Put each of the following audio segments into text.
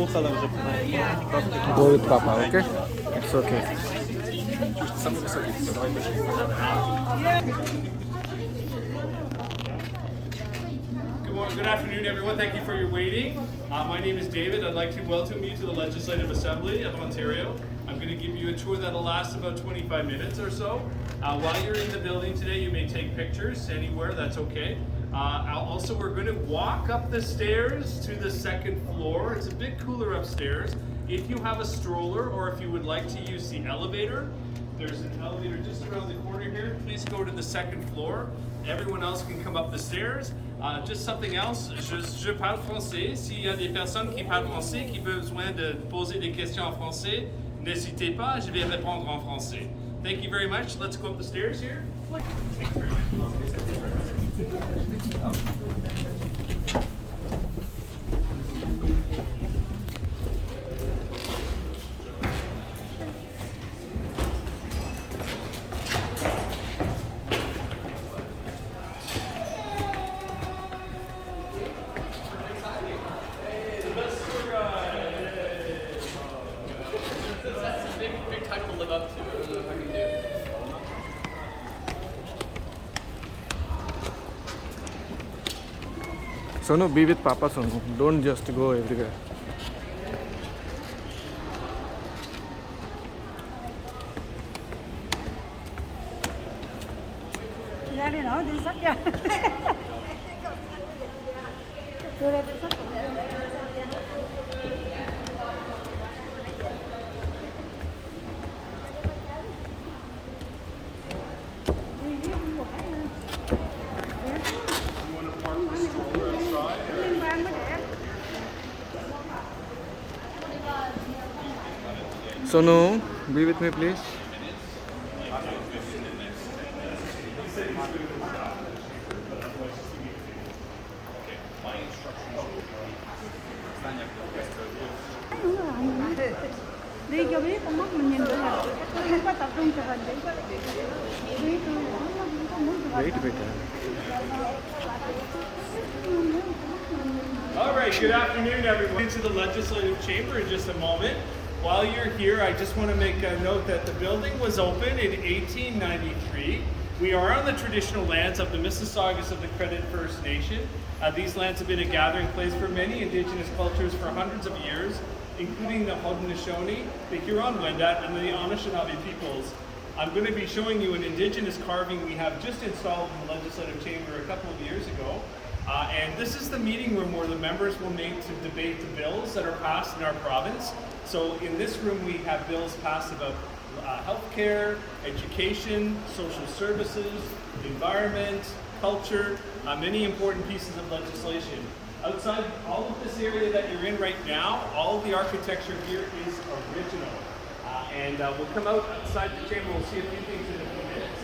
Go with Papa, okay? It's okay. Good afternoon, everyone. Thank you for your waiting. My name is David. I'd like to welcome you to the Legislative Assembly of Ontario. I'm going to give you a tour that'll last about 25 minutes or so. While you're in the building today, you may take pictures anywhere. That's okay. Also, we're going to walk up the stairs to the second floor. It's a bit cooler upstairs. If you have a stroller or if you would like to use the elevator, there's an elevator just around the corner here. Please go to the second floor. Everyone else can come up the stairs. Just something else, je parle français. S'il y a des personnes qui parlent français, qui ont besoin de poser des questions en français, n'hésitez pas, je vais répondre en français. Thank you very much. Let's go up the stairs here. Thank you very much. Sonu, be with Papa, Sonu. Don't just go everywhere. Ra đi nói đi sách ra. Đưa ra đi sách. Sonu, be with me, please. Đi cho biết con mắt mình nhìn được là không có tập trung chụp hình để biết không muốn chụp hình. Wait, wait. All right, good afternoon, everyone. Into the Legislative Chamber in just a moment. While you're here, I just want to make a note that the building was opened in 1893. We are on the traditional lands of the Mississaugas of the Credit First Nation. These lands have been a gathering place for many Indigenous cultures for hundreds of years, including the Haudenosaunee, the Huron-Wendat, and the Anishinaabe peoples. I'm going to be showing you an Indigenous carving we have just installed in the Legislative Chamber a couple of years ago. And this is the meeting room where the members will meet to debate the bills that are passed in our province. So in this room we have bills passed about healthcare, education, social services, environment, culture, many important pieces of legislation. Outside all of this area that you're in right now, all of the architecture here is original. And we'll come outside the chamber, we'll see a few things in a few minutes.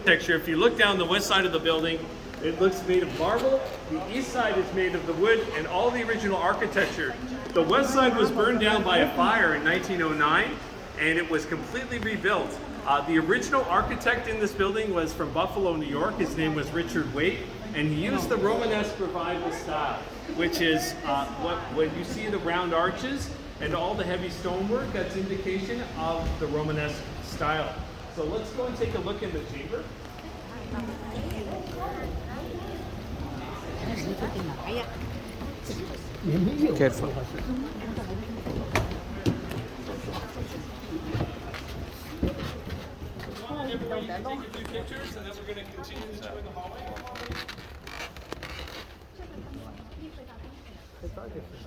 If you look down the west side of the building, it looks made of marble. The east side is made of the wood and all the original architecture. The west side was burned down by a fire in 1909 and it was completely rebuilt. The original architect in this building was from Buffalo, New York. His name was Richard Waite, and he used the Romanesque Revival style, which is what you see the round arches and all the heavy stonework. That's indication of the Romanesque style. So let's go and take a look in the chamber. Careful. Come on, everybody, you can take a few pictures and then we're going to continue to tour the hallway.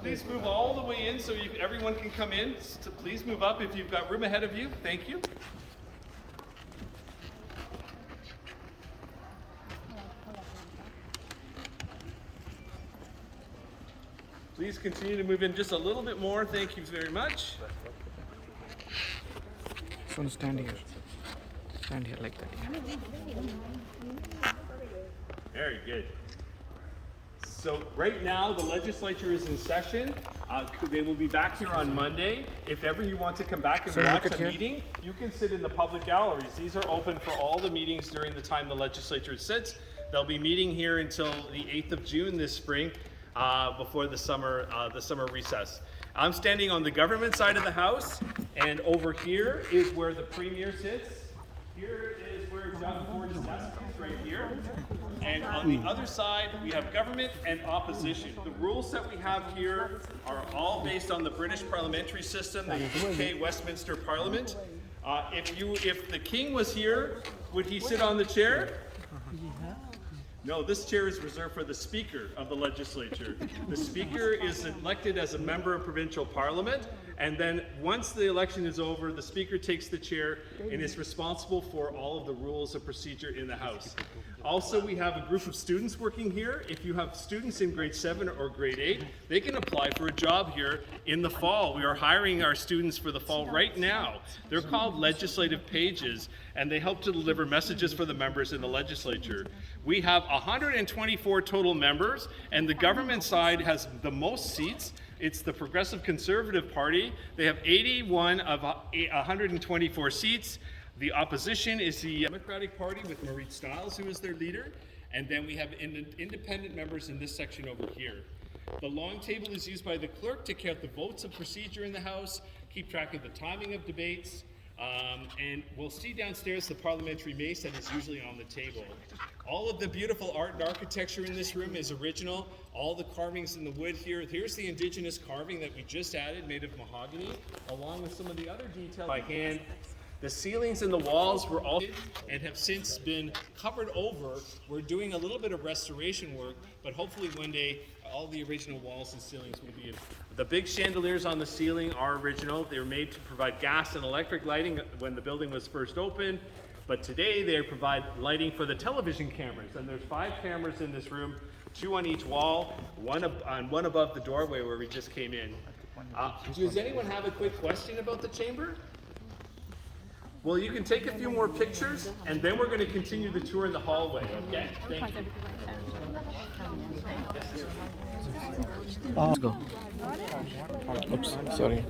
Please move all the way in so everyone can come in. So please move up if you've got room ahead of you. Thank you. Please continue to move in just a little bit more. Thank you very much. So stand here. Stand here like that. Very good. So right now, the legislature is in session. They will be back here on Monday. If ever you want to come back and So watch look at a here. meeting, you can sit in the public galleries. These are open for all the meetings during the time the legislature sits. They'll be meeting here until the 8th of June this spring, before the summer recess. I'm standing on the government side of the house, and over here is where the premier sits. Here is where Doug Ford's desk is, right here. And on the other side, we have government and opposition. The rules that we have here are all based on the British parliamentary system, the UK Westminster Parliament. If the king was here, would he sit on the chair? No, this chair is reserved for the Speaker of the legislature. The Speaker is elected as a member of provincial parliament, and then once the election is over, the Speaker takes the chair and is responsible for all of the rules of procedure in the House. Also, we have a group of students working here. If you have students in grade 7 or grade 8, they can apply for a job here in the fall. We are hiring our students for the fall right now. They're called legislative pages, and they help to deliver messages for the members in the legislature. We have 124 total members, and the government side has the most seats. It's the Progressive Conservative Party. They have 81 of 124 seats. The opposition is the Democratic Party with Marit Stiles, who is their leader. And then we have independent members in this section over here. The long table is used by the clerk to count the votes of procedure in the House, keep track of the timing of debates, and we'll see downstairs the parliamentary mace that is usually on the table. All of the beautiful art and architecture in this room is original. All the carvings in the wood here. Here's the indigenous carving that we just added, made of mahogany, along with some of the other details by hand. The ceilings and the walls were all and have since been covered over. We're doing a little bit of restoration work, but hopefully one day all the original walls and ceilings will be in. The big chandeliers on the ceiling are original. They were made to provide gas and electric lighting when the building was first opened, but today they provide lighting for the television cameras. And there's 5 cameras in this room, 2 on each wall, one above the doorway where we just came in. Does anyone have a quick question about the chamber? Well, you can take a few more pictures, and then we're going to continue the tour in the hallway, okay? Thank you. Let's go. Oops, sorry.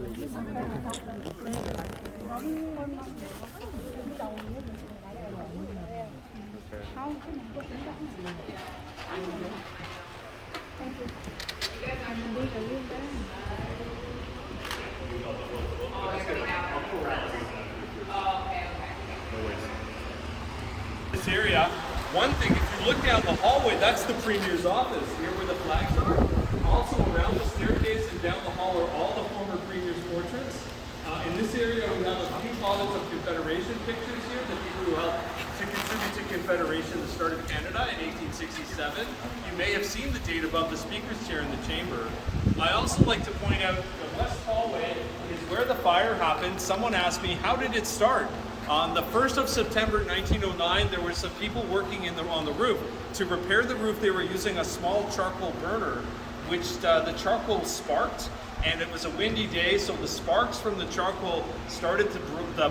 This area, one thing, if you look down the hallway, that's the Premier's office, here where the flags are. Also around the staircase and down the hall are all the former Premier's portraits. In this area, we have a few columns of Confederation pictures here, the people who helped to contribute to Confederation, the start of Canada in 1867. You may have seen the date above the Speaker's chair in the chamber. I also like to point out the west hallway is where the fire happened. Someone asked me, how did it start? On the 1st of September 1909, there were some people working on the roof. To repair the roof, they were using a small charcoal burner, which the charcoal sparked, and it was a windy day, so the sparks from the charcoal started to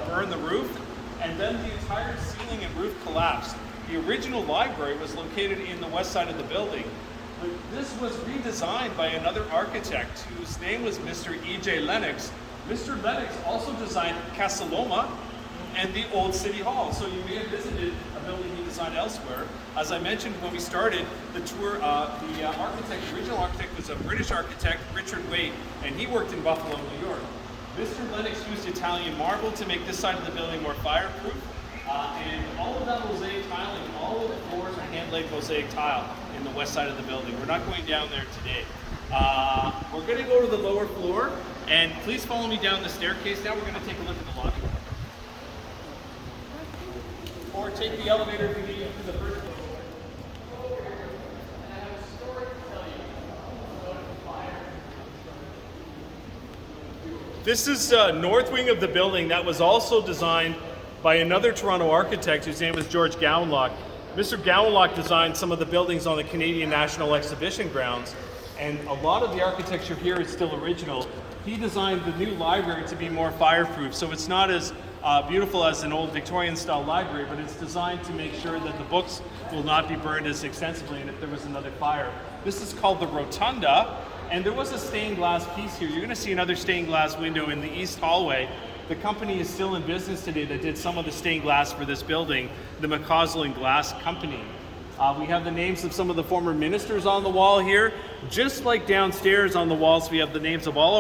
burn the roof, and then the entire ceiling and roof collapsed. The original library was located in the west side of the building, but this was redesigned by another architect whose name was Mr. E.J. Lennox. Mr. Lennox also designed Casa Loma and the old City Hall. So you may have visited a building he designed elsewhere. As I mentioned when we started the tour, the original architect was a British architect, Richard Waite, and he worked in Buffalo, New York. Mr. Lennox used Italian marble to make this side of the building more fireproof, and all of that mosaic tiling, all of the floors are hand-laid mosaic tile in the west side of the building. We're not going down there today. We're going to go to the lower floor, and please follow me down the staircase. Now we're going to take a look at the lobby. Or take the elevator to the first floor. This is north wing of the building that was also designed by another Toronto architect whose name was George Gowanlock. Mr. Gowanlock designed some of the buildings on the Canadian National Exhibition grounds, and a lot of the architecture here is still original. He designed the new library to be more fireproof, so it's not as beautiful as an old Victorian-style library, but it's designed to make sure that the books will not be burned as extensively, and if there was another fire, This is called the Rotunda. And there was a stained glass piece here. You're going to see another stained glass window in the east hallway. The company is still in business today that did some of the stained glass for this building, the McCausland Glass Company. We have the names of some of the former ministers on the wall here. Just like downstairs on the walls, we have the names of all